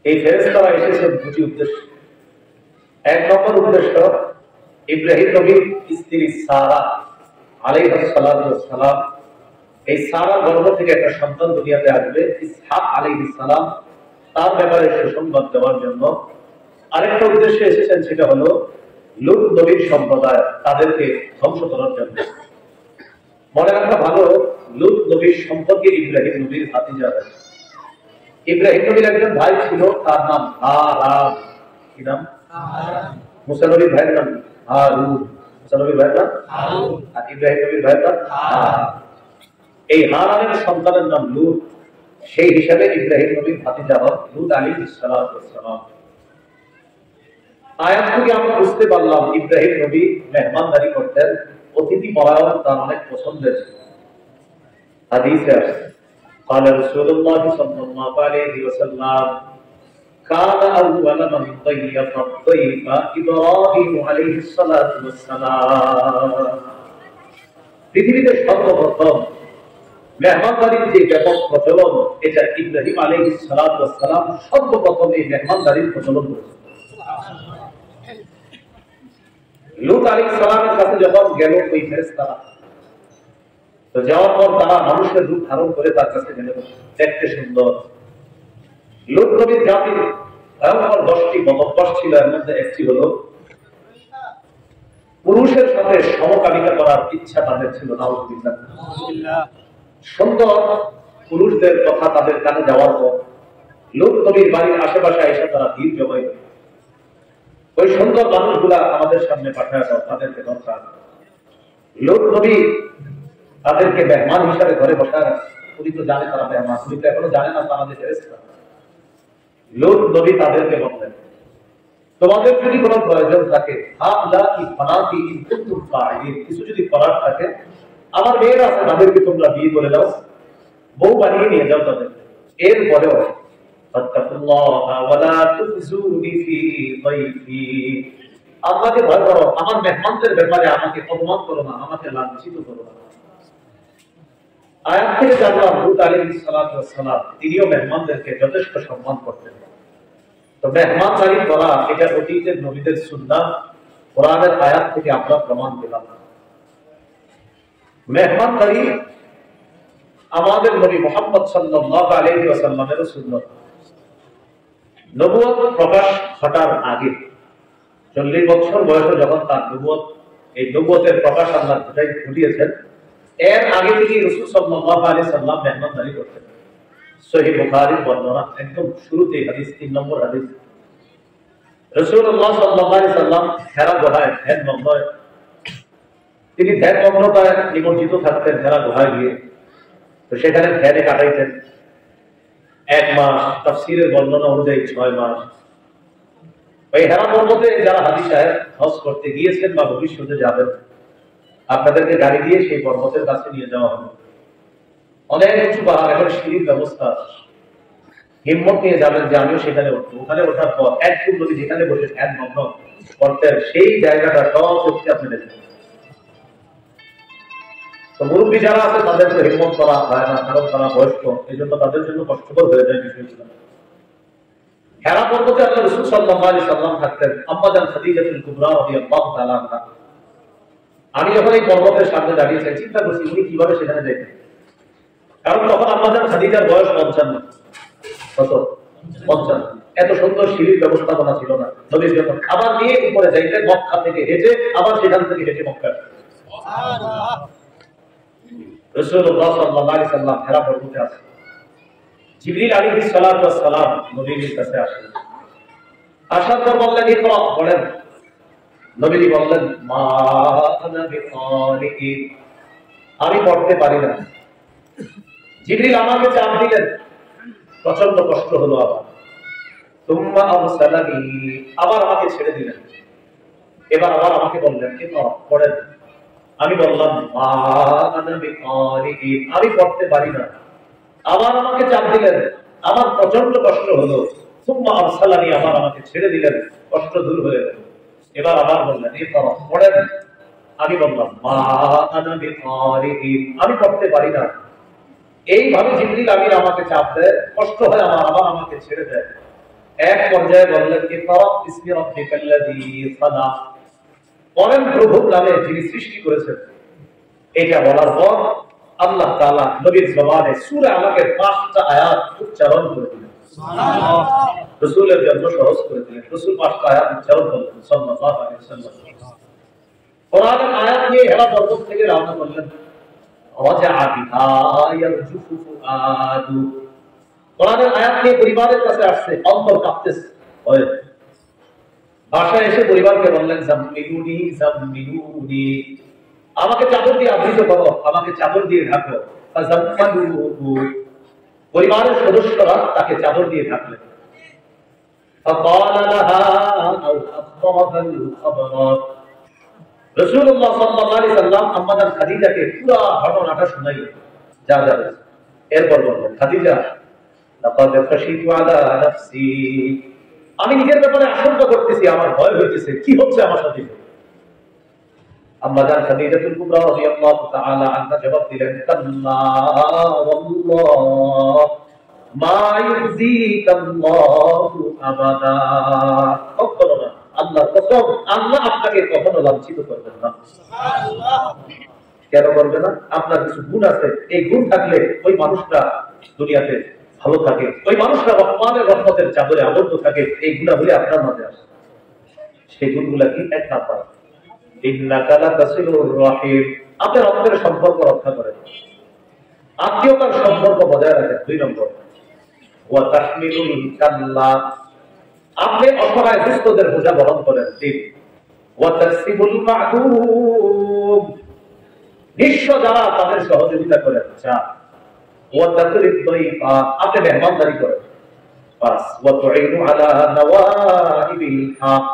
এই ফেরেশতারা এসেছেন দুটি উদ্দেশ্য। এক নম্বর উদ্দেশ্য, ইব্রাহিম নবীর স্ত্রী সারা আলাইহিস সালাতু ওয়াস সালাম, এই সারার গর্ভ থেকে একটা সন্তান দুনিয়াতে আসবে, ইসহাক আলাইহিস সালাম, তার ব্যাপারে সুসংবাদ দেওয়ার জন্য। আরেকটা উদ্দেশ্যে এসেছেন, সেটা হলো লূত নবীর সম্প্রদায়, তাদেরকে ধ্বংস করার জন্য। মনে রাখা ভালো, লূত নবীর সম্পর্কে ইব্রাহিম নবীর ভাতিজা। ইব্রাহিম নবীর একজন ভাই ছিল, তার নাম হারান। কি নাম? মুসা নবীর ভাইয়ের নাম হারুন। মুসা নবীর ভাইয়ের নাম হারুন, আর ইব্রাহিম নবীর ভাইয়ের নাম হারান। এই হারানের সন্তানের নাম লূত। সেই হিসাবে ইব্রাহিম নবীর ভাতিজা হন লূত আলাইহিস সালাতু ওয়াস সালাম। আয়াত থেকে আমরা বুঝতে পারলাম ইব্রাহিম নবী মেহমানদারি করতেন, অতিথি পরায়ণ তার অনেক পছন্দের ছিল। হাদিসে আছে, قال رسول الله صلى الله عليه وسلم كان أول من ضيف الضيف إبراهيم عليه الصلاة والسلام। পৃথিবীতে সর্বপ্রথম মেহমানদারির যে ব্যাপক প্রচলন, এটা ইব্রাহিম আলাইহিস সালাতু ওয়াস সালাম সর্বপ্রথম এই মেহমানদারির প্রচলন করেছেন। লূত আলাইহিস সালামের কাছে যখন গেল ওই ফেরেশতারা, তো যাওয়ার পর তারা মানুষের রূপ ধারণ করে তার কাছে গেল। দেখতে সুন্দর। লূত নবীর জাতির ভয়ঙ্কর 10টি বদভ্যাস ছিল, এর মধ্যে একটি হলো পুরুষের সাথে সমকামিতা করার ইচ্ছা তাদের ছিল। নাউযুবিল্লাহ। সুন্দর পুরুষদের কথা তাদের কানে যাওয়ার পর লূত নবীর বাড়ির আশেপাশে এসে তারা ভিড় জমাইল। ওই সুন্দর মানুষগুলা আমাদের সামনে পাঠায় দাও, তাদেরকে দরকার। লূত নবী তাদেরকে মেহমান হিসাবে ঘরে বসায় রাখে। উনি তো জানে তারা মেহমান, উনি তো এখনো জানে না তারা যে ফেরেশতা। লূত নবী তাদেরকে বললেন, তোমাদের যদি কোনো প্রয়োজন থাকে, কিছু যদি করার থাকে, আমার মেয়েরা আছে, তাদেরকে তোমরা বিয়ে করে দাও, বউ বানিয়ে নিয়ে যাও তাদের। এরপরেও আমাকে ভয় করো, আমার মেহমানদের ব্যাপারে আমাকে অপমান করো না, আমাকে লাঞ্ছিত করো না। আয়াত থেকে জানলাম লূত আলাইহিস সালাতু ওয়াস সালাম তিনিও মেহমানদেরকে যথেষ্ট সম্মান করতেন। তো মেহমানদারি করা এটা অতীতের নবীদের সুন্নাহ, কোরআনের আয়াত থেকে আমরা প্রমাণ পেলাম। মেহমানদারি আমাদের নবী মুহাম্মদ সাল্লাল্লাহু আলাইহি ওয়াসাল্লামের সুন্নাত। নবুয়ত প্রকাশ ঘটার আগে 40 বছর বয়সে যখন তার নবুয়ত, এই নবুয়তের প্রকাশ আল্লাহ ঘটিয়েছেন, এর আগে থেকে রাসূল সাল্লাল্লাহু আলাইহি ওয়াসাল্লাম মেহমানদারি করতেন। সহিহ বুখারীর বর্ণনা, একদম শুরুতে হাদিস 3 নম্বর হাদিস, রাসূলুল্লাহ সাল্লাল্লাহু আলাইহি ওয়াসাল্লাম হেরা গুহায় ধ্যান মগ্ন, তিনি ধ্যান মগ্নতায় নিমজ্জিত থাকতেন হেরা গুহায় গিয়ে। তো সেখানে ধ্যানে কাটাইতেন 1 মাস, তাফসীরের বর্ণনা অনুযায়ী 6 মাস। ওই হেরা পর্বতে যারা হাজী সাহেব হজ করতে গিয়েছেন বা ভবিষ্যতে যাবেন, আপনাদেরকে গাড়ি দিয়ে সেই পর্বতের কাছে নিয়ে যাওয়া হবে। অনেক উঁচু পাহাড়, এখন সিঁড়ির ব্যবস্থা। হিম্মত নিয়ে যাবেন যে আমিও সেখানে উঠবো। ওখানে ওঠার পর একদম নদী যেখানে বসে ধ্যান মগ্ন করতেন, সেই জায়গাটা সব সত্যি আপনি দেখবেন। তো মুরব্বী যারা আছে তাদের তো হিম্মত করা হয় না, কারণ তারা বয়স্ক, এই জন্য তাদের জন্য কষ্টকর হয়ে যায় বিষয়গুলো। হেরা পর্বতে আল্লাহ রাসূল সাল্লাল্লাহু আলাইহি ওয়াসাল্লাম থাকতেন। আম্মা জান খাদিজাতুল কুবরা রাদিয়াল্লাহু তাআলা আনহা, আমি যখন এই পর্বতের সামনে দাঁড়িয়েছি চিন্তা করছি উনি কিভাবে সেখানে যেতেন। কারণ তখন আম্মা জান খাদিজার বয়স 55। কত? 50। এত সুন্দর সিঁড়ির ব্যবস্থাপনা ছিল না। নবীর জন্য খাবার নিয়ে উপরে যাইতে মক্কা থেকে হেঁটে, আবার সেখান থেকে হেঁটে মক্কা। সুবহানাল্লাহ। রাসূলুল্লাহ সাল্লাল্লাহু আলাইহি ওয়াসাল্লাম হেরা পর্বতে আছেন। জিবরিল আলাইহিস সালাতু ওয়াস সালাম নবীর কাছে আসেন। আসার পর বললেন, ইকরা, পড়েন। নবী বললেন, মা আনা বিকারি, আমি পড়তে পারি না। জিবরিল আমাকে চাপ দিলেন, প্রচন্ড কষ্ট হলো। আবার তুম্মা আরসালানি, আবার আমাকে ছেড়ে দিলেন। এবার আবার আমাকে বললেন, ইকরা, পড়েন। আমি বললাম, মা আনা বিকারি, আমি পড়তে পারি না। আবার আমাকে চাপ দিলেন, আমার প্রচন্ড কষ্ট হলো। তুম্মা আরসালানি, আবার আমাকে ছেড়ে দিলেন, কষ্ট দূর হয়ে গেল। এবার আবার বললেন, ইকরা, পড়েন। আমি বললাম, মা আনা বিকারি, আমি পড়তে পারি না। এইভাবে জিবরিল আমিন আমাকে চাপ দেয়, কষ্ট হয় আমার, আবার আমাকে ছেড়ে দেয়। এক পর্যায়ে বললেন ইকরা বিসমি রাব্বিকাল্লাযী খালাক, পড়েন প্রভুর নামে যিনি সৃষ্টি করেছেন। এটা বলার পর আল্লাহ তাআলা নবীর জবানে সূরা আলাকের 5টা আয়াত উচ্চারণ করে দিলেন। সুবহানাল্লাহ। রাসূলের জন্য সহজ করে দিলেন। রাসূল 5টা আয়াত উচ্চারণ করলেন সাল্লাল্লাহু আলাইহি ওয়াসাল্লাম। কোরআনের আয়াত নিয়ে হেরা পর্বত থেকে রওনা করলেন। রাজা বিহা ইয়ারজুফু ফুআদু, কোরআনের আয়াত নিয়ে পরিবারের কাছে আসছে, অন্তর কাঁপতেছে। বাসায় এসে পরিবারকে বললেন জাম্মিলুনি জাম্মিলুনি, আমাকে চাদর দিয়ে আবৃত করো, আমাকে চাদর দিয়ে ঢাকো। ফাজাম্মালুহু, পরিবারের সদস্যরা তাকে চাদর দিয়ে ঢাকলেন। ফাকালা লাহা আও আখরাজাল খাবর, রাসূলুল্লাহ সাল্লাল্লাহু আলাইহি সাল্লাম আম্মাজান খাদিজাকে পুরো ঘটনাটা শুনাইলেন। যা যা এরপর বললেন, খাদিজা লাকাদ খাশিতু আলা নাফসি, আমি নিজের ব্যাপারে আশঙ্কা করতেছি, আমার ভয় হইতেছে, কি হচ্ছে আমার সাথে। আম্মাজান খাদিজাতুল কুবরা রাদিয়াল্লাহু তাআলা আনহা জবাব দিলেন, কাল্লা ওয়াল্লাহ মা ইউযিকাল্লাহু আবাদা, কখনো না, আল্লাহর কসম, আল্লাহ আপনাকে কখনো লাঞ্ছিত করবেন না। সুবহানাল্লাহ। কেন করবে না? আপনার কিছু গুণ আছে, এই গুণ থাকলে ওই মানুষটা দুনিয়াতে ভালো থাকে, ওই মানুষটা রহমানের রহমতের চাদরে আবদ্ধ থাকে, এই গুণাবলী আপনার মাঝে আসে। সেই গুণগুলা কি? এক নাম্বার, ইন্নাকা লাতাসিলুর রাহিম, আপনার রক্তের সম্পর্ক রক্ষা করেন, আত্মীয়তার সম্পর্ক বজায় রাখেন। 2 নম্বর, ওয়া তাহমিলুল কাল্লা, আপনি অসহায় দুস্থদের বোঝা বহন করেন। 3, ওয়া তাসিবুল মা'দুম, নিঃস্ব যারা তাদের সহযোগিতা করেন। 4, ওয়া তাকরিদ দাইফা, আপনি মেহমানদারি করেন। 5, ওয়া তুইনু আলা নওয়াইবিল হক,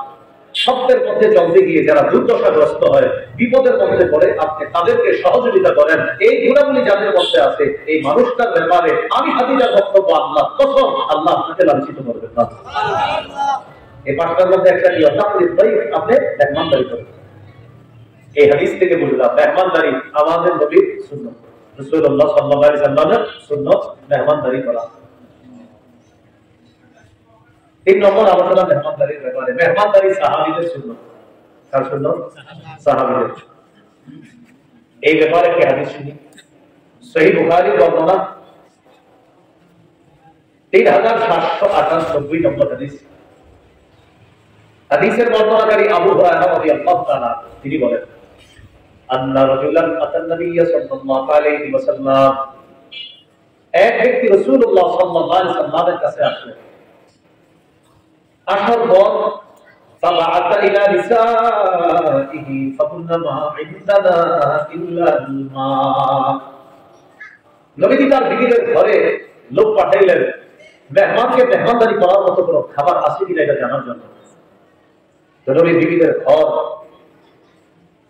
সত্যের পথে চলতে গিয়ে যারা দুর্দশাগ্রস্ত হয়, বিপদের মধ্যে পড়ে, আপনি তাদেরকে সহযোগিতা করেন। এই গুণাবলী যাদের মধ্যে আছে, এই মানুষটার ব্যাপারে আমি খাদিজার বক্তব্য, আল্লাহ কসম, আল্লাহ আপনাকে লাঞ্ছিত করবেন না। সুবহানাল্লাহ। এই 5টার মধ্যে একটা কি? তাকরিদ দাইফ, আপনি মেহমানদারি করেন। এই হাদিস থেকে বুঝলাম মেহমানদারি আমাদের নবীর সুন্নাত, রাসূলুল্লাহ সাল্লাল্লাহু আলাইহি সাল্লামের সুন্নাত মেহমানদারি করা। 3 নম্বর আলোচনা মেহমানদারির ব্যাপারে, মেহমানদারি সাহাবীদের সুন্নাত। কার সুন্নাত? সাহাবীদের। এই ব্যাপারে কি হাদিস শুনি? সহিহ বুখারীর বর্ণনা 3798 নম্বর হাদিস। হাদিসের বর্ণনাকারী আবু হুরায়রা রাদিয়াল্লাহু তাআলা, তিনি বলেন, আন্না রাজুলান আতান নবী সাল্লাল্লাহু আলাইহি ওয়াসাল্লাম, এক ব্যক্তি রাসূলুল্লাহ সাল্লাল্লাহু আলাইহি সাল্লামের কাছে আসলেন। আসার পর ফাবাআতা ইলা নিসাইহি ফাকুলনা মা ইনদানা ইল্লাল মা, নবীজি তার বিবিদের ঘরে লোক পাঠাইলেন মেহমানকে মেহমানদারি করার মতো কোনো খাবার আছে কিনা এটা জানার জন্য। তো নবী বিবিদের ঘর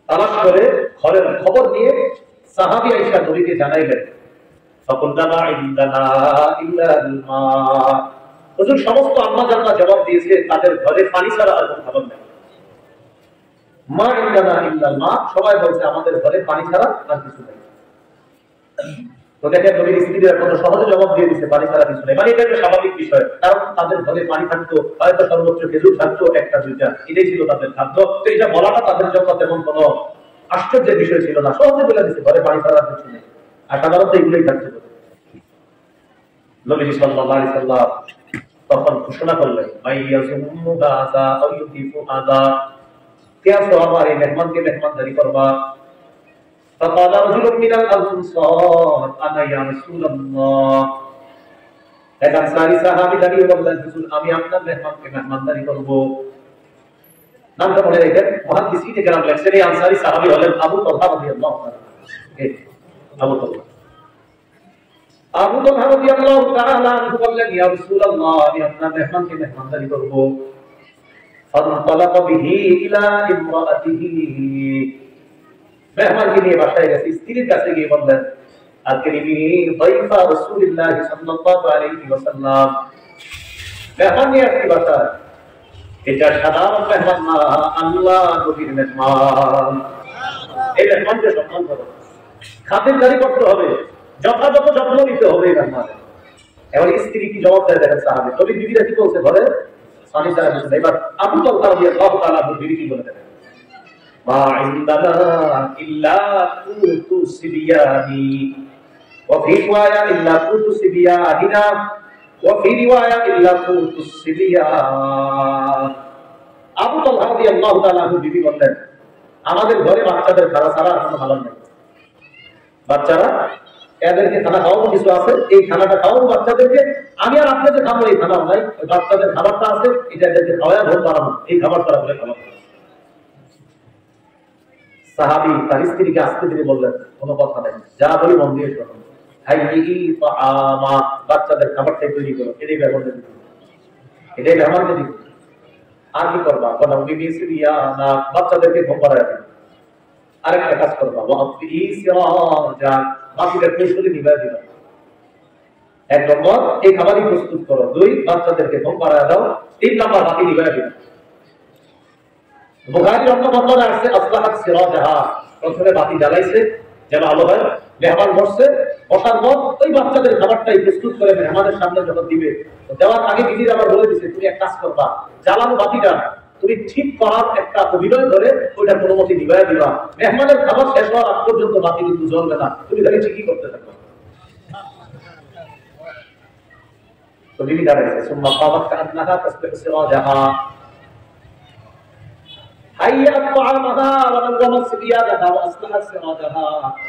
তালাশ করে ঘরের খবর নিয়ে সাহাবী আয়েশা নবীকে জানাইলেন, ফাকুলনা মা ইনদানা ইল্লাল মা, হুজুর সমস্ত আম্মা জানরা জবাব দিয়েছে তাদের ঘরে পানি ছাড়া আর কোনো খাবার নেই। মা ইনদানা ইল্লাল মা, সবাই বলছে আমাদের ঘরে পানি ছাড়া আর কিছু নেই। তো দেখেন নবীর স্ত্রীরা কত সহজে জবাব দিয়ে দিচ্ছে পানি ছাড়া কিছু নেই। মানে এটা একটা স্বাভাবিক বিষয়, কারণ তাদের ঘরে পানি থাকতো, হয়তো সর্বোচ্চ খেজুর থাকতো 1টা 2টা, এটাই ছিল তাদের খাদ্য। তো এটা বলাটা তাদের জন্য তেমন কোনো আশ্চর্যের বিষয় ছিল না, সহজে বলে দিচ্ছে ঘরে পানি ছাড়া কিছু নেই। আর সাধারণত এগুলোই থাকছে। নবী সাল্লাল্লাহু আলাইহি সাল্লাম তখন ঘোষণা করলেন, মাইয়াজুমু গাজা আও ইউতিফু আদা, কে আছো আমার এই মেহমানকে মেহমানদারি করবা। ফাকালা রাজুলুম মিনাল আনসার আনা ইয়া রাসূলুল্লাহ, এক আনসারী সাহাবী দাঁড়িয়ে বললেন, হুজুর আমি আপনার মেহমানকে মেহমানদারি করব। নামটা মনে রাখেন, মুহাদ্দিসিনে কেরাম লেখছেন এই আনসারী সাহাবী হলেন আবু তালহা রাদিয়াল্লাহু তাআলা। আবু তালহা রাদিয়াল্লাহু তাআলা আনহু বললেন, ইয়া রাসূলুল্লাহ আমি আপনার মেহমানকে মেহমানদারি করব। ফানতালাকা বিহি ইলা ইমরাতিহি, মেহমানকে নিয়ে বাসায় গেছে, স্ত্রীর কাছে গিয়ে বললেন, আকরিমি দাইফা রাসূলুল্লাহ সাল্লাল্লাহু আলাইহি ওয়াসাল্লাম, মেহমান নিয়ে আসছি বাসায়, এটা সাধারণ মেহমান না, আল্লাহ নবীর মেহমান। এই মেহমানকে সম্মান করো, খাতিরদারি করতে হবে, যথাযথ যত্ন নিতে হবে মেহমানের। এবার স্ত্রী কি জবাব দেয় দেখেন সাহাবী, নবীর বিবিরা কি বলছে ঘরে, পানি ছাড়া কিছু নেই। এবার আবু তালহা রাদিয়াল্লাহু তাআলা বিবি কি বলে দেন, মা ইনদানা ইল্লা কুতু সিবিয়ানি ওয়া ফি রিওয়ায়া ইল্লা কুতু সিবিয়াহিনা ওয়া ফি রিওয়ায়া ইল্লা কুতু সিবিয়ান। আবু তালহা রাদিয়াল্লাহু তাআলা বিবি বলেন, আমাদের ঘরে বাচ্চাদের খাওয়া ছাড়া আর কোনো হালাল নেই। বাচ্চারা এদেরকে খানা খাওয়ানো কিছু আছে, এই খানাটা খাওয়ানো বাচ্চাদেরকে, আমি আর আপনাদের খাবো এই খানা নাই, ওই বাচ্চাদের খাবারটা আছে, এটা এদেরকে খাওয়া ভোট বাড়ানো, এই খাবার তারা বলে খাবার। সাহাবী তার স্ত্রীকে আস্তে ধীরে বললেন, কোনো কথা নেই, যা বলি মন দিয়ে শোনো, বাচ্চাদের খাবারটাই তৈরি করো, এটাই ব্যবহার দিতে, এটাই ব্যবহার দিতে। আর কি করবা, না বাচ্চাদেরকে ঘুম পাড়ায় দিবে। আরেকটা কাজ করবা, বাকিটা কৌশলী নিভায় দিবা। 1 নম্বর এই খাবারই প্রস্তুত করো, 2 বাচ্চাদেরকে ঘুম পাড়ায় দাও, 3 নম্বর বাকি নিভায় দিবা। বুখারীর অন্য বর্ণনায় আছে আসলাহাত সিরাজাহা, প্রথমে বাতি জ্বালাইছে যেন আলো হয়, মেহমান বসছে, বসার পর ওই বাচ্চাদের খাবারটাই প্রস্তুত করে মেহমানের সামনে যখন দিবে, দেওয়ার আগে বিবির আবার বলে দিছে, তুমি এক কাজ করবা, জ্বালানো বাতিটা তুমি ঠিক করার একটা অভিনয় ধরে ওইটা কোনো মতে নিভায় দিবা, মেহমানের খাবার শেষ হওয়ার আগ পর্যন্ত বাতি কিন্তু জ্বলবে না, তুমি খালি ঠিকই করতে থাকো। তো বিবি দাঁড়াইছে, সুম্মা কামাত কান্নাহা তাসবিহু সিরাজাহা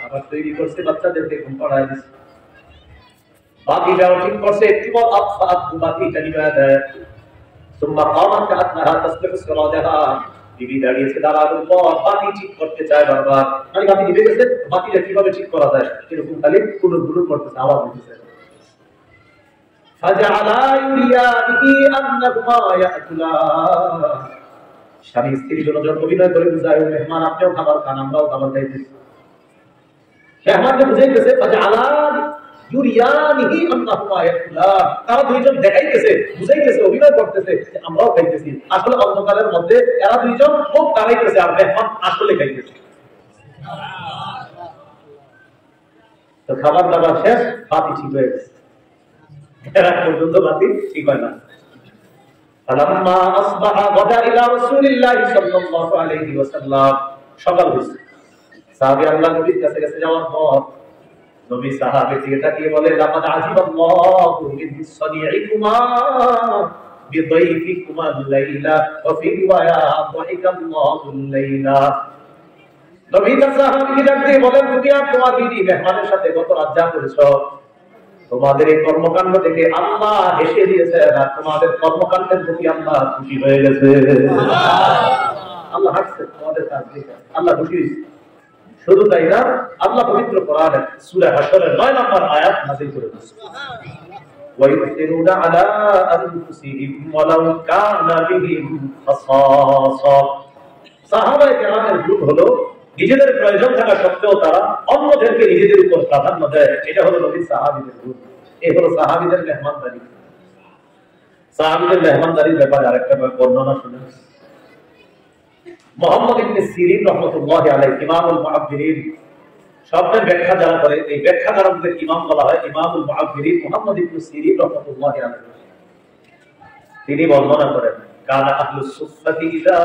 আবার তৈরি করছে, বাচ্চাদেরকে ঘুম পাড়ায় দিচ্ছে, বাতিটাও ঠিক করছে, একটু পর বাতিটা নিভায় দেয়। বিবি দাঁড়িয়েছে, দাঁড়ানোর পর বাতি ঠিক করতে চায় বারবার, মানে বাতি নিভে গেছে, বাতিটা কিভাবে ঠিক করা যায় এরকম খালি কুলুর কুলুর করতেছে, আওয়াজ দিতেছে। স্বামী স্ত্রী জন্য অভিনয় করে বুঝায়, মেহমান আপনিও খাবার খান, আমরাও খাবার খাইতেছি। মেহমানকে বুঝাইতেছে, তারা দুইজন দেখাইতেছে, বুঝাইতেছে, অভিনয় করতেছে যে আমরাও খাইতেছি, আসলে অন্ধকারের মধ্যে এরা দুইজন মুখ দাঁড়াইতেছে আর মেহমান আসলে খাইতেছে। তো খাবার দাবার শেষ, বাতি ঠিক হয়ে গেছে, এরা পর্যন্ত বাতি ঠিক হয় না। ফালাম্মা আসবাহা গাদা ইলা রাসূলিল্লাহি সাল্লাল্লাহু আলাইহি ওয়াসাল্লাম, সকাল হইছে, সাহাবী আল্লাহর নবীর কাছে কাছে যাওয়ার পর নবী সাহাবীর দিকে তাকিয়ে বলে, লাকাদ আজিবাল্লাহু মিন সানিইকুমা বিদাইফিকুমা আল-লাইলা ওয়া ফি রিওয়ায়া দাহিকাল্লাহু আল-লাইলা। নবী তার সাহাবীকে ডাকতে বলেন, তুমি আর তোমার বিবি মেহমানের সাথে গত রাত যা করেছো, তোমাদের এই কর্মকাণ্ড থেকে আল্লাহ হেসে দিয়েছে, আর তোমাদের কর্মকাণ্ডের প্রতি আল্লাহ খুশি হয়ে গেছে। আল্লাহ হাসছে তোমাদের কাজ দেখে, আল্লাহ খুশি হয়েছে। শুধু তাই না, আল্লাহ পবিত্র কোরআনে সূরা হাশরের 9 নম্বর আয়াত নাযিল করে দিয়েছেন, ওয়ায়ুসিরুনা আলা আনফুসিহিম ওয়ালাউ কানা বিহিম খাসাসা। সাহাবায়ে কেরামের গ্রুপ হলো নিজেদের প্রয়োজন থাকা সত্ত্বেও তারা অন্যদেরকে নিজেদের উপর প্রাধান্য দেয়, এটা হলো নবীর সাহাবীদের গ্রুপ। এই হলো সাহাবীদের মেহমানদারি। সাহাবীদের মেহমানদারির ব্যাপারে আরেকটা বর্ণনা শুনুন। মুহাম্মদ ইবনে সিরিন রাহমাতুল্লাহি আলাইহি, ইমামুল মুআব্বিরিন, শব্দের ব্যাখ্যা যারা করে এই ব্যাখ্যাকারকদের ইমাম বলা হয়, ইমামুল মুআব্বিরিন মুহাম্মদ ইবনে সিরিন রাহমাতুল্লাহি আলাইহি। তিনি বর্ণনা করেন, কানা আহলুস সুফফাতি ইযা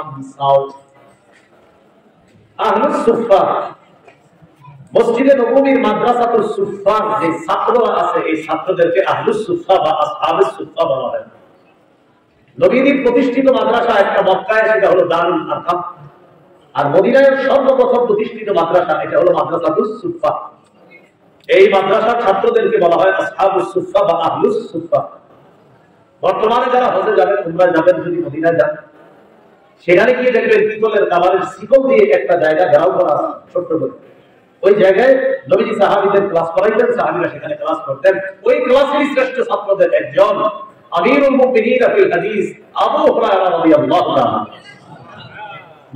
আমসাউ, আহলুস সুফফা মসজিদে নববীর মাদ্রাসাতুস সুফফার যে ছাত্র আছে, এই ছাত্রদেরকে আহলুস সুফফা বা আসহাবুস সুফফা বলা হয়। নবীর প্রতিষ্ঠিত মাদ্রাসা একটা মক্কায়, সেটা হলো দারুল আরকাম, আর মদিনায় সর্বপ্রথম প্রতিষ্ঠিত মাদ্রাসা এটা হলো মাদ্রাসাতুস সুফফা। এই মাদ্রাসার ছাত্রদেরকে বলা হয় আসহাবুস সুফফা বা আহলুস সুফফা। বর্তমানে যারা হজে যাবেন, উমরায় যাবেন, যদি মদিনায় যান, সেখানে গিয়ে দেখবেন পিতলের কালারের শিকল দিয়ে একটা জায়গা ঘেরাও করা আছে ছোট্ট করে, ওই জায়গায় নবীজি সাহাবীদের ক্লাস করাইতেন, সাহাবীরা সেখানে ক্লাস করতেন। ওই ক্লাসের শ্রেষ্ঠ ছাত্রদের একজন আমিরুল মুমিনিন ফিল হাদিস আবু হুরায়রা রাদিয়াল্লাহু তাআলা,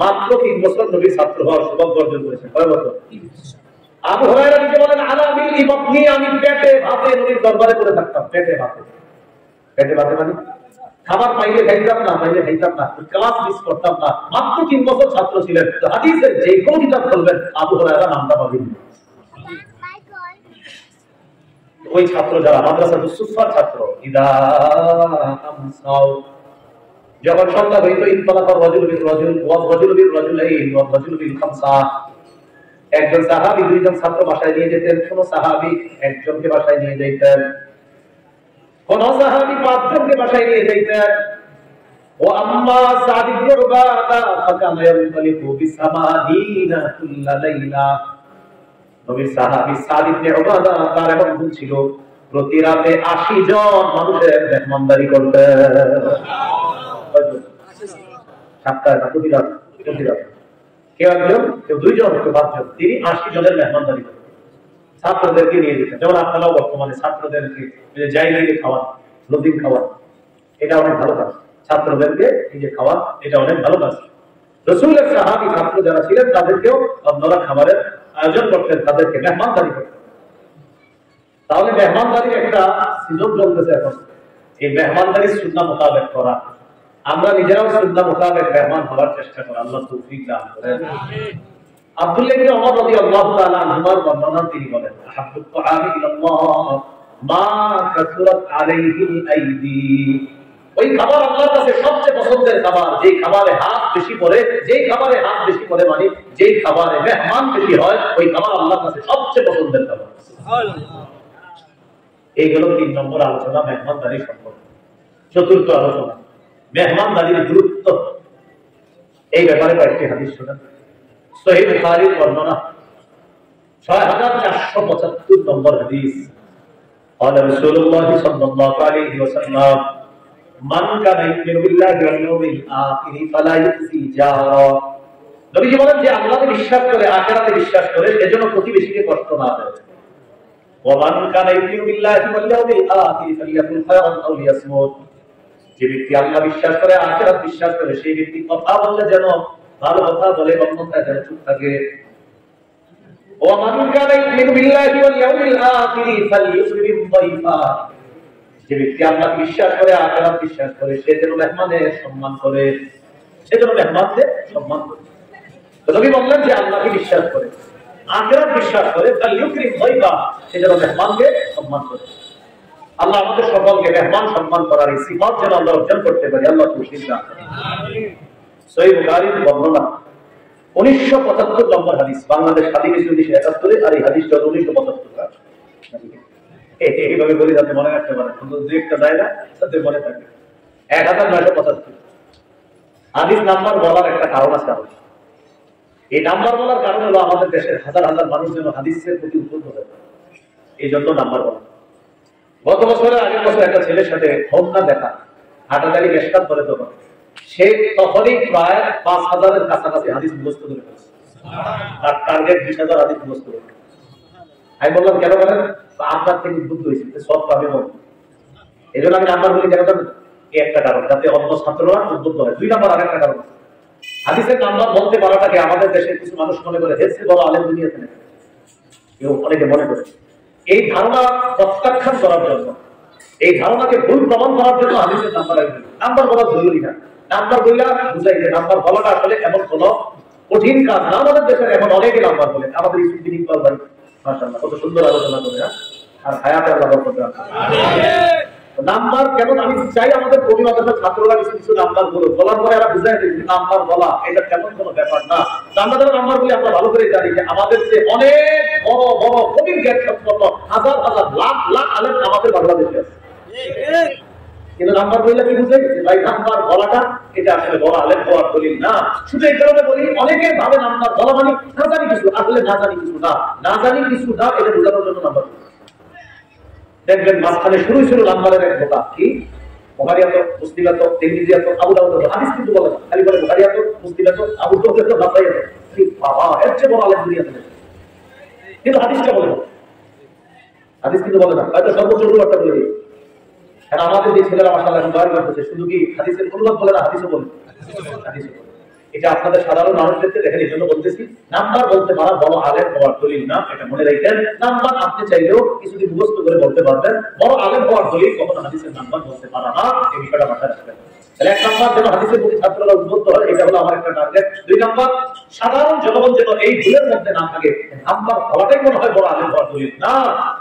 মাত্র 3 বছর নবীর ছাত্র হওয়ার সৌভাগ্য অর্জন করেছেন। কয় বছর? আবু হুরায়রা নিজে বলেন, আলা মিল ইবনি, আমি পেটে ভাতে নবীর দরবারে করে থাকতাম, পেটে ভাতে। পেটে ভাতে মানে খাবার পাইলে খাইতাম না, পাইলে খাইতাম না, ক্লাস মিস করতাম না। মাত্র 3 বছর ছাত্র ছিলেন। তো হাদিসের যে কোনো কিতাব খুলবেন আবু হুরায়রা নামটা পাবেন। ওই ছাত্র যারা মাদ্রাসাতুস সুফফার ছাত্র, ইদা আমসাউ, যখন সন্ধ্যা হইতো ইনতালাকার রাজুল বিল রাজুল ওয়া রাজুল বিল রাজুলাইন ওয়া রাজুল বিল খামসা, একজন সাহাবী দুইজন ছাত্র বাসায় নিয়ে যেতেন, কোন সাহাবী একজনকে বাসায় নিয়ে যাইতেন, কোন সাহাবী পাঁচজনকে বাসায় নিয়ে যাইতেন। ও আম্মা সাদ ইবনে উবাদা ফাকানা ইয়ানতালিকু বিসামাদিনা কুল্লা লাইলা, নবীর সাহাবী সাদ ইবনে উবাদা তার এমন গুণ ছিল, প্রতি রাতে 80 জন মানুষের মেহমানদারি করতেন। সপ্তাহে না প্রতি রাত, কেউ একজন, কেউ দুইজন, কেউ পাঁচজন, তিনি 80 জনের মেহমানদারি করতেন। ছাত্রদেরকে নিয়ে যেতেন, যেমন আপনারাও বর্তমানে ছাত্রদেরকে যাই নিয়ে খাওয়ান, লদিন খাওয়ান, এটা অনেক ভালো কাজ। ছাত্রদেরকে নিজে খাওয়ান, এটা অনেক ভালো কাজ। রাসূলের সাহাবী ছাত্র যারা ছিলেন তাদেরকেও আপনারা খাবারের আয়োজন করতেন, তাদেরকে মেহমানদারি করতেন। তাহলে মেহমানদারির একটা সিজন চলতেছে এখন, এই মেহমানদারির সুন্নাহ মোতাবেক করা। আমরা নিজেরাও সুন্নাহ মোতাবেক মেহমান হওয়ার চেষ্টা করি, আল্লাহ তৌফিক দান করেন। আব্দুল্লাহ ইবনে ওমর রাদিয়াল্লাহু তাআলা আনহুর বর্ণনা তিনি বলেন, আহাব্বুত তুআমি ইলাল্লাহ মা কাসুরাত আলাইহি আইদি, ওই খাবার আল্লাহর কাছে সবচেয়ে পছন্দের খাবার, যেই খাবারে হাত বেশি পড়ে, যেই খাবারে হাত বেশি পড়ে মানে যেই খাবারে মেহমান বেশি হয়, ওই খাবার আল্লাহর কাছে সবচেয়ে পছন্দের খাবার। সুবহানাল্লাহ। এইগুলো 3 নম্বর আলোচনা মেহমানদারি সম্পর্কে। চতুর্থ আলোচনা মেহমানদারির গুরুত্ব, এই ব্যাপারে কয়েকটি হাদিস শুনেন। সহিহ বুখারীর বর্ণনা 6475 নম্বর হাদিস, قال رسول الله صلى الله عليه وسلم من كان يؤمن بالله واليوم الآخر فلا يؤذي جاره, নবীজি বলেন যে আল্লাহকে বিশ্বাস করে, আখিরাতে বিশ্বাস করে, সেজন্য প্রতিবেশীকে কষ্ট না দেয়। ومن كان يؤمن بالله واليوم الآخر فليقل خيرا أو ليصمت, যে ব্যক্তি আল্লাহ বিশ্বাস করে, আখিরাত বিশ্বাস করে, সেই ব্যক্তি কথা বললে যেন ভালো কথা বলে, অন্যথায় যেন চুপ থাকে। ومن كان يؤمن بالله واليوم الآخر فليكرم ضيفه, যে ব্যক্তি আল্লাহ বিশ্বাস করে, আখিরাত বিশ্বাস করে, সে যেন মেহমানের সম্মান করে, সে যেন মেহমানদের সম্মান করে। তো নবী বললেন যে আল্লাহকে বিশ্বাস করে, আখিরাত বিশ্বাস করে, ফালইউকরিম যায়ফা, সে যেন মেহমানকে সম্মান করে। আল্লাহ আমাদের সকলকে মেহমান সম্মান করার এই সিফাত যেন আমরা অর্জন করতে পারি, আল্লাহ তৌফিক দান করেন। সহিহ বুখারীর বর্ণনা 1975 নম্বর হাদিস, বাংলাদেশ হাদিস 1971, আর এই হাদিসটা 1975। এইভাবে বলি যাতে মনে রাখতে পারেন, দুই একটা জায়গা তাতে মনে থাকে। 1975 হাদিস নাম্বার বলার একটা কারণ আছে। এই নাম্বার বলার কারণ হলো আমাদের দেশের হাজার হাজার মানুষ যেন হাদিসের প্রতি উদ্বুদ্ধ হয়, এই জন্য নাম্বার বলা। গত বছরের আগের বছর একটা ছেলের সাথে হোমনা দেখা, হাটাদারি মেশকাত বলে, তখন সে তখনই প্রায় 5000-এর কাছাকাছি হাদিস মুখস্থ করে ফেলেছে। তার টার্গেট 20,000 হাদিস মুখস্থ করে। আমি বললাম কেন বলেন, আপনার থেকে উদ্বুদ্ধ হয়েছে, সব পাবে বলবো, এই জন্য আমি নাম্বার বলি কেন জানেন? এই একটা কারণ, যাতে অন্য ছাত্ররা উদ্বুদ্ধ হয়। 2 নম্বর আরেকটা কারণ, হাদিসের নাম্বার বলতে পারাটাকে আমাদের দেশের কিছু মানুষ মনে করে হেসে বড় আলেম দুনিয়াতে নেই, কেউ অনেকে মনে করে। এই ধারণা প্রত্যাখ্যান করার জন্য, এই ধারণাকে ভুল প্রমাণ করার জন্য হাদিসের নাম্বার বলা জরুরি না। নাম্বার বইলা বুঝাই যে নাম্বার বলাটা আসলে এমন কোন কঠিন কাজ না। আমাদের দেশের এমন অনেকে নাম্বার বলে, আমাদের স্মৃতি ইকবাল ভাই মাশাআল্লাহ কত সুন্দর আলোচনা করে, আর হায়াতে আল্লাহ বরকত দান করুন। নাম্বার কেমন, আমি চাই আমাদের কবি মাদ্রাসার ছাত্ররা কিছু নাম্বার বলো, বলার পরে এরা বুঝাই দিই নাম্বার বলা এটা কেমন কোনো ব্যাপার না। আমরা নাম্বার বলি, আমরা ভালো করে জানি যে আমাদের যে অনেক বড় বড় কবির জ্ঞান সম্পন্ন হাজার হাজার লাখ লাখ আলেম আমাদের বাংলাদেশে আছে, কিন্তু নাম্বার বললে কি বুঝে ভাই নাম্বার বলাটা এটা আসলে বড় আলেম হওয়ার দলিল না। শুধু এই কারণে বলি, অনেকে ভাবে নাম্বার বলা মানে না জানি কিছু, আসলে না জানি কিছু না, না জানি কিছু না, এটা বোঝানোর জন্য নাম্বার। দেখবেন মাঝখানে শুরু নাম্বারের এক বোকা, কি বুখারিয়াত, মুসলিমাত, তিরমিজিয়াত, আবু দাউদ, হাদিস কিন্তু বলে না, খালি বলে বুখারিয়াত, মুসলিমাত, আবু দাউদ, নাসাইয়াত। কি বাবা, এর চেয়ে বড় আলেম দুনিয়াতে নেই, কিন্তু হাদিসটা বলে না, হাদিস কিন্তু বলে না, হয়তো সর্বোচ্চ অনুবাদটা বলে দিই। আর আমাদের যে ছেলেরা মাশাআল্লাহ এখন দয়া করতেছে, শুধু কি হাদিসের অনুবাদ বলে না, হাদিসও বলে, হাদিসও বলে। এটা আপনাদের সাধারণ মানুষদেরকে দেখেন, এই জন্য বলতেছি নাম্বার বলতে পারা বড় আলেম হওয়ার দলিল না, এটা মনে রাখেন। নাম্বার আপনি চাইলেও কিছুদিন মুখস্থ করে বলতে পারবেন, বড় আলেম হওয়ার দলিল কখনো হাদিসের নাম্বার বলতে পারা না, এই বিষয়টা মাথায় রাখবেন। তাহলে 1 নম্বর যেন হাদিসের প্রতি ছাত্ররা উদ্বুদ্ধ হয়, এটা হলো আমার একটা টার্গেট। 2 নম্বর, সাধারণ জনগণ যেন এই ভুলের মধ্যে না থাকে, নাম্বার হওয়াটাই মনে হয় বড় আলেম হওয়ার দলিল না।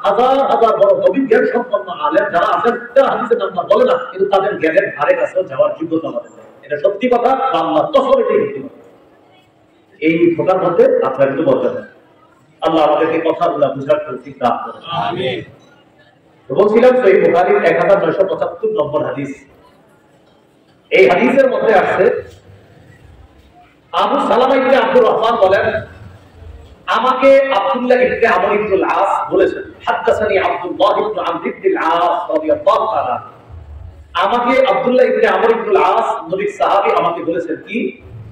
হাজার হাজার বড় অভিজ্ঞান সম্পন্ন আলেম যারা আছেন, তারা হাদিসের নাম্বার বলে না, কিন্তু তাদের জ্ঞানের ধারে কাছেও যাওয়ার যোগ্যতা আমাদের নেই। এটা সত্যি কথা, আল্লাহর কসম এটাই সত্যি কথা। এই কথার মধ্যে আপনারা কিন্তু বলতে হবে। আল্লাহ আমাদেরকে কথাগুলো বুঝার তৌফিক দান করুন। আমিন। বলছিলাম সহিহ বুখারীর 1975 নম্বর হাদিস। এই হাদিসের মধ্যে আছে আবু সালামা ইবনে আব্দুর রহমান বলেন, আমাকে আব্দুল্লাহ ইবনে আমর ইবনুল আস বলেছেন, হাদাসানি আব্দুল্লাহ ইবনে আমর ইবনুল আস রাদিয়াল্লাহু তাআলা, আমাকে আব্দুল্লাহ ইবনে আমর ইবনুল আস নবীর সাহাবী আমাকে বলেছেন কি,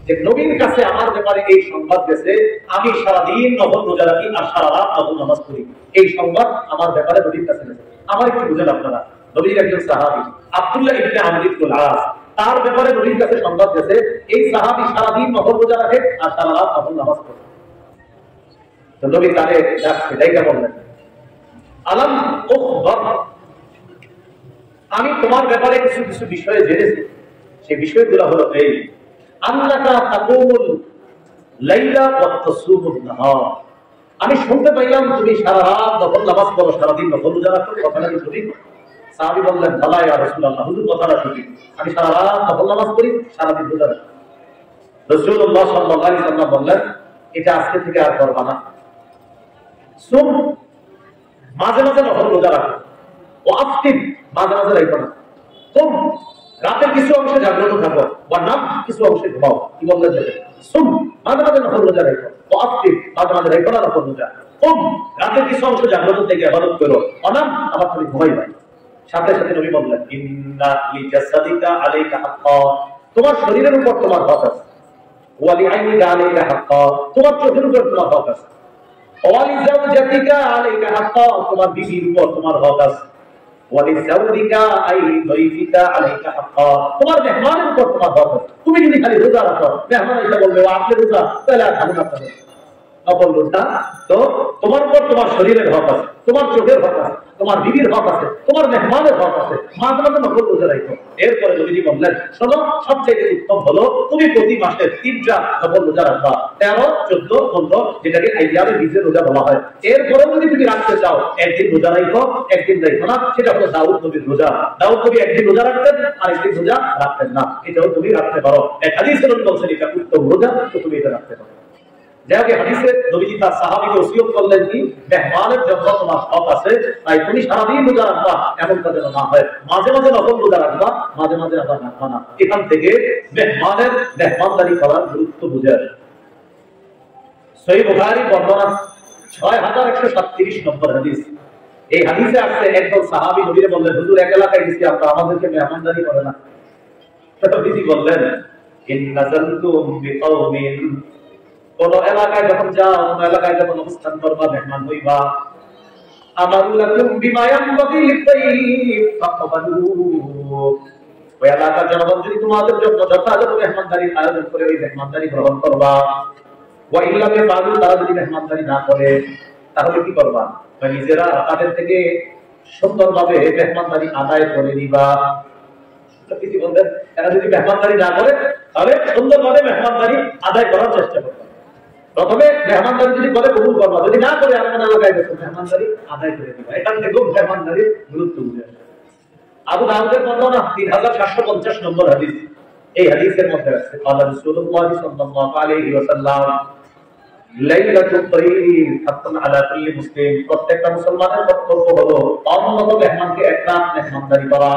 যে নবীর কাছে আমার ব্যাপারে এই সংবাদ গেছে আমি সারা দিন নফল রোজা রাখি আর সারা রাত নফল নামাজ পড়ি। এই সংবাদ আমার ব্যাপারে নবীর কাছে গেছে। আমার একটু বুঝেন আপনারা, নবীর একজন সাহাবী আব্দুল্লাহ ইবনে আমর ইবনুল আস, তার ব্যাপারে নবীর কাছে সংবাদ গেছে এই সাহাবী সারা দিন নফল রোজা রাখে আর সারা রাত নফল নামাজ পড়ে। তো নবী তারে সেটাই বললেন, আলাম উখবার, আমি তোমার ব্যাপারে কিছু কিছু বিষয়ে জেনেছি। সেই বিষয়গুলো হলো এই, আন্নাকা তাকুমুল লাইলা ওয়া তাসুমুন নাহার, আমি শুনতে পাইলাম তুমি সারা রাত নফল নামাজ পড়ো, সারা দিন নফল রোজা রাখো, কথাটা কি সঠিক? সাহাবী বললেন, বালা ইয়া রাসূলুল্লাহ, হুজুর কথাটা সঠিক, আমি সারা রাত নফল নামাজ পড়ি, সারা দিন রোজা রাখি। রাসূলুল্লাহ সাল্লাল্লাহু আলাইহি ওয়াসাল্লাম বললেন, এটা আজকে থেকে আর করবা না। সুম, মাঝে মাঝে নফল রোজা রাখো, ও আফতির, মাঝে মাঝে রাখো না। তুম, রাতের কিছু অংশে জাগ্রত থাকো, বা নাম কিছু অংশে ঘুমাও। কি বললেন? সুম, মাঝে মাঝে নফল রোজা রাখো, ও আফতির, মাঝে মাঝে রাখো না নফল রোজা। তুম, রাতের কিছু অংশ জাগ্রত থেকে ইবাদত করো, অনাম, আবার তুমি ঘুমাইবা। সাথে সাথে নবী বললেন, ইন্না লিজাসাদিকা আলাইকা হাক্কা, তোমার শরীরের উপর তোমার হক আছে, ওয়া লিআইনিকা আলাইকা হাক্কা, তোমার চোখের উপর তোমার হক আছে, ওয়া লিজাওজাতিকা আলাইকা হাক্কা, তোমার বিবির উপর তোমার হক আছে, ওয়া লিজাওজিকা আই দাইফিকা আলাইকা হাক্কা, তোমার মেহমানের উপর তোমার হক আছে। তুমি যদি খালি রোজা রাখো, মেহমান এসে বলবে ও আপনি রোজা, তাহলে আর খাবো না। নফল রোজা তো তোমার উপর তোমার শরীরের হক আছে, তোমার চোখের হক আছে, তোমার বিবির হক আছে, তোমার মেহমানের হক আছে, মাঝে মাঝে নফল রোজা রাখো। এরপরে নবীজি বললেন, শোনো, সবচেয়ে উত্তম হলো তুমি প্রতি মাসে 3টা নফল রোজা রাখবা, 13, 14, 15, যেটাকে আইয়ামে বীজের রোজা বলা হয়। এরপরে যদি তুমি রাখতে চাও, একদিন রোজা রাখো, একদিন রাখো না, সেটা হলো দাউদ নবীর রোজা। দাউদ নবী একদিন রোজা রাখতেন আর একদিন রোজা রাখতেন না, এটাও তুমি রাখতে পারো। এক হাদিসে নবী বলছেন এটা উত্তম রোজা, তো তুমি এটা রাখতে পারো। যাকে হাদিসে নবীজি তার সাহাবীকে ওসিয়ত করলেন কি, মেহমানের জন্য তোমার হক আছে, তাই তুমি সারাদিন রোজা রাখবা, এমনটা যেন না হয়। মাঝে মাঝে নফল রোজা রাখবা, মাঝে মাঝে আবার রাখবা না। এখান থেকে মেহমানের মেহমানদারি করার গুরুত্ব বুঝে আসে। সহিহ বুখারী বর্ণনা 6137 নম্বর হাদিস। এই হাদিসে আসছে একদল সাহাবী নবীকে বললেন, হুজুর এক এলাকায় গেছি আমরা, আমাদেরকে মেহমানদারি করে না। নবীজি বললেন, ইন্নাযালতুম বিকাওমিন, কোন এলাকায় যখন যাও, কোন এলাকায় যখন অবস্থান করবা, মেহমান হইবা, আমারুলাকুম বিমা ইয়ানবাগি লিতাইয়িব ফাকবালু, ওই এলাকার জনগণ যদি তোমাদের জন্য যথাযথ মেহমানদারির আয়োজন করে ওই মেহমানদারি গ্রহণ করবা, ওয়া ইল্লাম ইয়াফআলু, তারা যদি মেহমানদারি না করে তাহলে কি করবা? নিজেরা তাদের থেকে সুন্দরভাবে মেহমানদারি আদায় করে নিবা। কি বলবেন? এরা যদি মেহমানদারি না করে তাহলে সুন্দরভাবে মেহমানদারি আদায় করার চেষ্টা করবা। প্রথমে মেহমানদারি যদি করে কবুল করবা, যদি না করে আর কোন এলাকায় গেছে মেহমানদারি আদায় করে দিবা। এখান থেকে মেহমানদারির গুরুত্ব বুঝে আসে। আবু দাউদের বর্ণনা 3750 নম্বর হাদিস। এই হাদিসের মধ্যে আছে, قال رسول الله صلى الله عليه وسلم লাইলাতুল তাইয়িব হাক্কুন আলা কুল্লি মুসলিম, প্রত্যেকটা মুসলমানের কর্তব্য হলো অন্তত মেহমানকে এক রাত মেহমানদারি করা,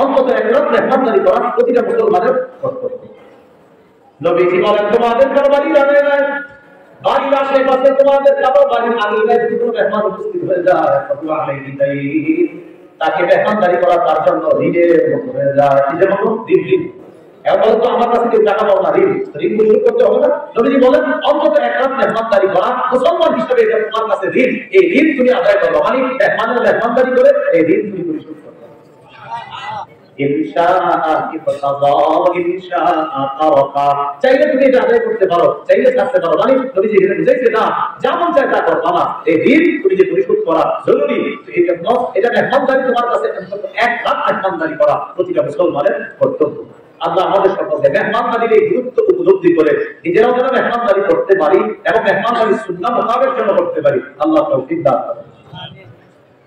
অন্তত এক রাত মেহমানদারি করা প্রতিটা মুসলমানের কর্তব্য। নবীজি বলেন, তোমাদের কারো বাড়ি জানে না, বাড়ির আশেপাশে তোমাদের কারো বাড়ির আঙিনায় যদি কোনো মেহমান উপস্থিত হয়ে যায়, তাকে মেহমানদারি করা তার জন্য ঋণের মতো হয়ে যায়। নিজের মতো ঋণ, এখন তো আমার কাছে কেউ টাকা পাও না, ঋণ পরিশোধ করতে হবে না। নবীজি বলেন, অন্তত এক রাত মেহমানদারি করা মুসলমান হিসেবে এটা তোমার কাছে ঋণ, এই ঋণ তুমি আদায় করো, মানে মেহমানের মেহমানদারি করে এই ঋণ তুমি পরিশোধ করো। চাইলে তুমি এটা আদায় করতে পারো, চাইলে ছাড়তে পারো, মানে নবীজি এখানে বুঝাইছে না যেমন চাই তা করবা না, এই ঋণ তুমি যে পরিশোধ করা জরুরি। এই জন্য এটা মেহমানদারি তোমার কাছে অন্তত এক রাত মেহমানদারি করা প্রতিটা মুসলমানের কর্তব্য। আল্লাহ আমাদের সকলকে মেহমানদারির এই গুরুত্ব উপলব্ধি করে নিজেরাও যেন মেহমানদারি করতে পারি এবং মেহমানদারি সুন্নাহ মোতাবেক যেন করতে পারি, আল্লাহ তৌফিক দান করেন।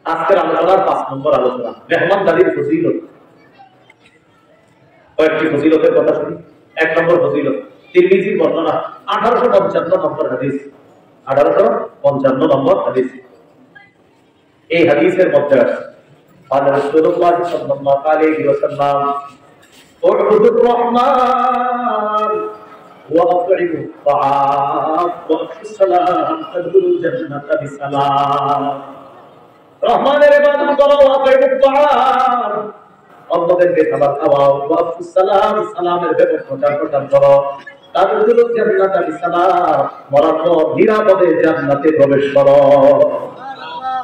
আজকের আলোচনার 5 নম্বর আলোচনা, মেহমানদারির ফজিলত। কয়েকটি ফজিলতের কথা শুনি। 1 নম্বর ফজিলত, তিরমিজির বর্ণনা 1855 নম্বর হাদিস, 1855 নম্বর হাদিস। এই হাদিসের মধ্যে আছে قال رسول الله صلى الله عليه وسلم اعبدوا الرحمن واطعموا الطعام وافشوا السلام تدخلوا الجنة بسلام। রহমানের ইবাদত করো, আতিমুত তাআম, অন্যদেরকে খাবার খাওয়াও, ওয়াফুস সালাম, সালামের ব্যবহার প্রচার করো, তাদখুলুল জান্নাতা বিসালাম, মরার পর নিরাপদে জান্নাতে প্রবেশ করো।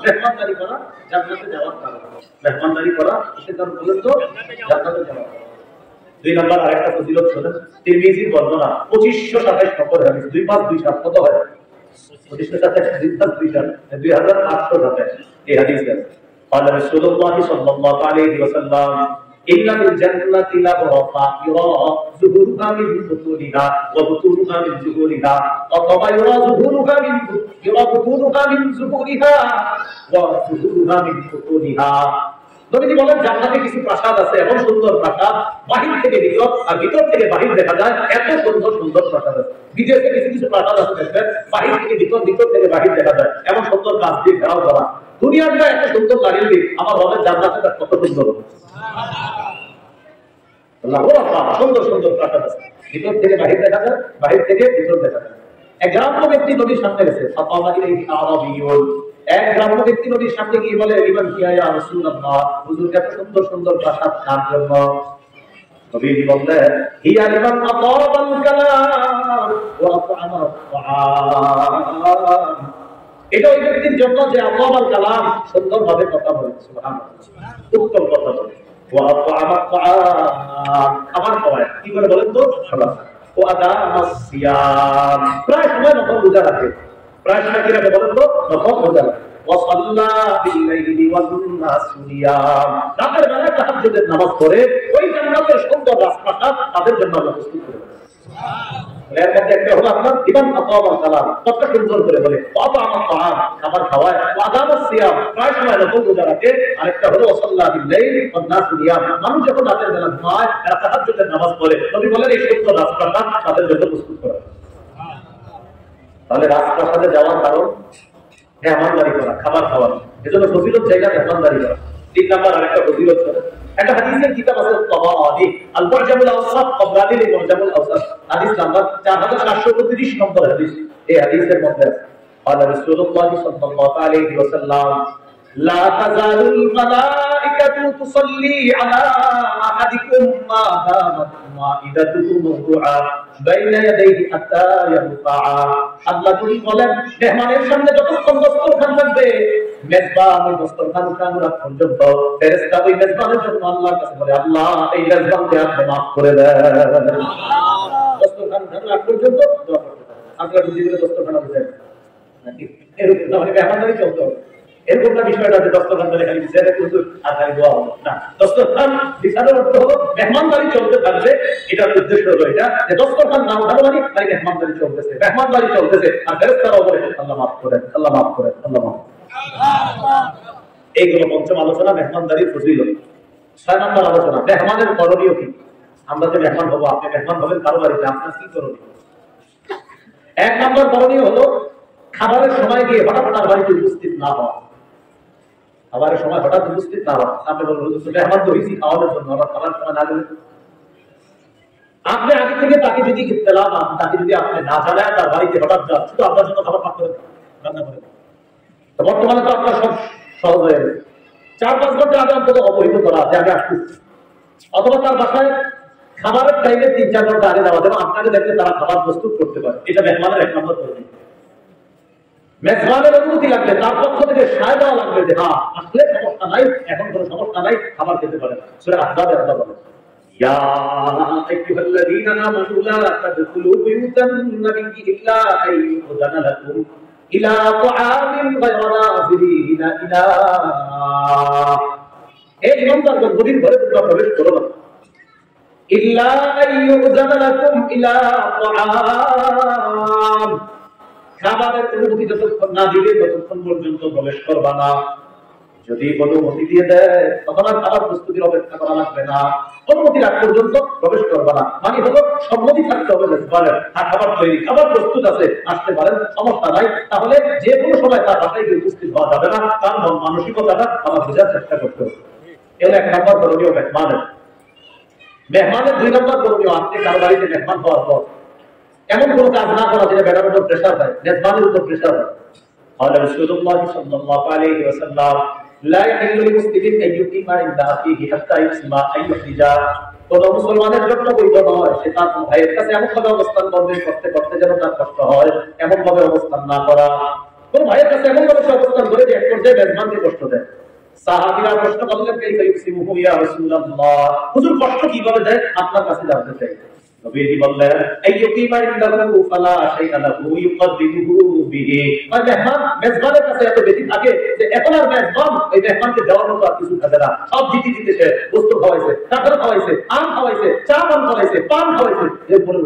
মেহমানদারি করা জান্নাতে যাওয়ার কারণ, মেহমানদারি করা কিসের কারণ বলেন তো? জান্নাতে যাওয়ার কারণ। 2 নম্বর আরেকটা ফজিলত শুনেন, তিরমিজির বর্ণনা 2527 নম্বর হাদিস, 2527 কত হয়? 2527 এই হাদিস আছে। قال رسول الله صلى الله عليه وسلم إن الجنة لغرفا يرى ظهورها من بطونها وبطونها من ظهورها وطبعا يرى ظهورها من بطونها من ظهورها وظهورها من بطونها। নবীজি বলেন জান্নাতে কিছু প্রাসাদ আছে, এমন সুন্দর প্রাসাদ, বাহির থেকে ভিতর আর ভিতর থেকে বাহির দেখা যায়, এত সুন্দর সুন্দর প্রাসাদ আছে। বিদেশে কিছু কিছু প্রাসাদ আছে দেখবেন, বাহির থেকে ভিতর, ভিতর থেকে বাহির দেখা যায়, এমন সুন্দর কাজ দিয়ে ঘেরাও করা। দুনিয়ার যা এত সুন্দর দাঁড়িয়ে দিই, আমার রবের জান্নাতে তার কত সুন্দর সুন্দর সুন্দর প্রাসাদ আছে, ভিতর থেকে বাহির দেখা যায়, বাহির থেকে ভিতর দেখা যায়। এক গ্রাম্য ব্যক্তি নদীর সামনে গেছে, এক গ্রাম্য ব্যক্তি নদীর সামনে গিয়ে বলে, ইমান কি ইয়া রাসূলুল্লাহ, হুজুর এত সুন্দর সুন্দর প্রাসাদ কার জন্য? নবীজি বললেন, হিয়া লিমান আতাবাল কালাম ওয়া আত'আমা আত-তাআম, এটা ওই ব্যক্তির জন্য যে আতাবাল কালাম, সুন্দরভাবে কথা বলে, সুবহানাল্লাহ, উত্তম কথা বলে, ওয়া আত'আমা আত-তাআম, খাবার খাওয়ায়, কি করে বলেন তো? সালাত, ও আদামাস সিয়াম, প্রায় সময় নফল রোজা রাখে, প্রায় সময় কি রাখে বলেন তো? নফল রোজা রাখে। ওয়াসাল্লা বিল-লাইলি ওয়ান-নাস নিয়াম, রাতের বেলায় তাহাজ্জুদের নামাজ পড়ে, ওই জান্নাতের সুন্দর রাস্তাটা তাদের জন্য আল্লাহ প্রস্তুত করে দেন। এর মধ্যে একটা হলো আপনার ইমান আতাওয়াল কালাম, কত সুন্দর করে বলে, বাবা আমার তাআম, খাবার খাওয়ায়, আদামাস সিয়াম, প্রায় সময় নফল রোজা রাখে, আরেকটা হলো ওয়াসাল্লা বিল-লাইলি ওয়ান-নাস নিয়াম, মানুষ যখন রাতের বেলা ঘুমায়, এরা তাহাজ্জুদের নামাজ পড়ে, নবী বলেন এই সুন্দর রাস্তাটা তাদের জন্য প্রস্তুত করা। তাহলে রাজপ্রাসাদে যাওয়ার কারণ মেহমানদারি করা, খাবার খাওয়া, এজন্য ফজিলত জায়গা মেহমানদারি করা। 3 নম্বর আরেকটা ফজিলত করে, একটা হাদিসের কিতাব আছে তাবারানি আল-মু'জামুল আওসাত, তাবরানির মু'জামুল আওসাত, হাদিস নাম্বার 4729 নম্বর হাদিস। এই হাদিসের মধ্যে আছে, قال رسول الله صلى الله عليه وسلم لا تزال الملائكة تصلي على أحدكم ما دامت مائدته موضوعا بين يديه حتى يرفعا। আল্লাহ তিনি বলেন, মেহমানের সামনে যতক্ষণ দস্তরখান থাকবে, মেজবান ওই দস্তরখান উঠানো রাত পর্যন্ত, ফেরেশতা ওই মেজবানের জন্য আল্লাহর কাছে বলে, আল্লাহ এই মেজবানকে আপনি মাফ করে দেন। দস্তরখান উঠানো রাত পর্যন্ত দোয়া করতে হবে। আপনারা বুঝি করে দস্তরখান উঠে নাকি এরকম না, মানে মেহমানদারি চলতে হবে। এরকম না বিষয়টা যে দস্তরখান ধরে খালি বিছানা হুজুর আর খালি দোয়া হবে না। দস্তরখান বিছানার অর্থ হলো মেহমানদারি চলতে থাকবে, এটার উদ্দেশ্য হলো এটা যে দস্তরখান না উঠানো মানে খালি মেহমানদারি চলতেছে, মেহমানদারি চলতেছে, আর ফেরেশতারাও বলে আল্লাহ মাফ করেন, আল্লাহ মাফ করেন, আল্লাহ মাফ। এইগুলো পঞ্চম আলোচনা, মেহমানদারির ফজিলত। 6 নম্বর আলোচনা, মেহমানের করণীয় কি? আমরা যে মেহমান হবো, আপনি মেহমান হবেন কারো বাড়িতে, আপনার কি করণীয়? 1 নম্বর করণীয় হলো খাবারের সময় গিয়ে হঠাৎ তার বাড়িতে উপস্থিত না হওয়া। খাবারের সময় হঠাৎ উপস্থিত না হওয়া, আপনি বলুন মেহমান তো হয়েছি খাওয়ানোর জন্য, আবার খাবার সময় না গেলে আপনি আগে থেকে তাকে যদি ইত্তেলা না, তাকে যদি আপনি না জানায় তার বাড়িতে হঠাৎ যান, শুধু আপনার জন্য খাবার পাক করে রান্না করে, বর্তমানে তো আপনার সব সহজ হয়ে গেছে। 4-5 ঘন্টা আগে অন্তত অবহিত করা আছে আগে আসতেছি, অথবা তার বাসায় খাবারের টাইমে 3-4 ঘন্টা আগে যাওয়া যাবে, আপনাকে দেখলে তারা খাবার প্রস্তুত করতে পারে। এটা মেহমানের 1 নম্বর করণীয়। মেজবানের অনুমতি লাগবে, তার পক্ষ থেকে সায় দেওয়া লাগবে যে হ্যাঁ আসলে সমস্যা নাই, এখন কোনো সমস্যা নাই, খাবার খেতে পারেন। সূরা আহজাবে আল্লাহ বলেন, ইয়া আইয়ুহাল্লাযীনা আমানু লা তাদখুলু বুয়ুতান নাবিয়্যি ইল্লা আইয়ুযানা লাকুম ইলা তাআমিন গায়রা নাযিরিনা ইলাহ। এই ইমানদারগণ, নবীর ঘরে তোমরা প্রবেশ করো না, ইল্লা আইয়ুযানা লাকুম ইলা তাআম, খাবারের অনুমতি যতক্ষণ না দিবে ততক্ষণ পর্যন্ত প্রবেশ করবা না। যদি অনুমতি দিয়ে দেয় তখন আর খাবার প্রস্তুতির অপেক্ষা করা লাগবে না, অনুমতি রাখ পর্যন্ত প্রবেশ করবে না। মানে হলো সম্মতি থাকতে হবে মেজবানের, খাবার তৈরি, খাবার প্রস্তুত আছে, আসতে পারেন, সমস্যা নাই। তাহলে যে কোনো সময় তার বাসায় গিয়ে উপস্থিত হওয়া যাবে না, তার মানসিকতাটা আমার বোঝার চেষ্টা করতে হবে। এর এক নম্বর করণীয় মেহমানের। মেহমানের 2 নম্বর করণীয়, আপনি কারো বাড়িতে মেহমান হওয়ার পর এমন কোনো কাজ না করা যেটা বেটার উপর প্রেশার হয়, মেজবানের উপর প্রেশার হয়। قال رسول الله صلى الله عليه وسلم لا يحل لمسلم ان يقيم عند اخيه حتى يسمع اي حجا। কোন মুসলমানের জন্য বৈধ নয় সে তার ভাইয়ের কাছে এমন ভাবে অবস্থান করবে করতে করতে যেন তার কষ্ট হয়, এমন ভাবে অবস্থান না করা। কোন ভাইয়ের কাছে এমন ভাবে অবস্থান করে যে এক পর্যায়ে মেজবানকে কষ্ট দেয়। সাহাবীরা প্রশ্ন করলেন কাইফা ইউসিমুহু ইয়া রাসূলুল্লাহ, হুজুর কষ্ট কিভাবে দেয় আপনার কাছে জানতে চাই। নবীজি বললেন আইয়ুকিমা ইনদাহু ফালা শাইআ লাহু ইউকদ্দিমুহু বিহি। আর মেহমান মেজবানের কাছে এত বেশি থাকে যে এখন আর মেজবান এই মেহমানকে দেওয়ার মতো আর কিছু থাকে না, সব দিতে দিতে সে বস্তু খাওয়াইছে, কাঁঠাল খাওয়াইছে, আম খাওয়াইছে, চা পান খাওয়াইছে, পান খাওয়াইছে, এরপরে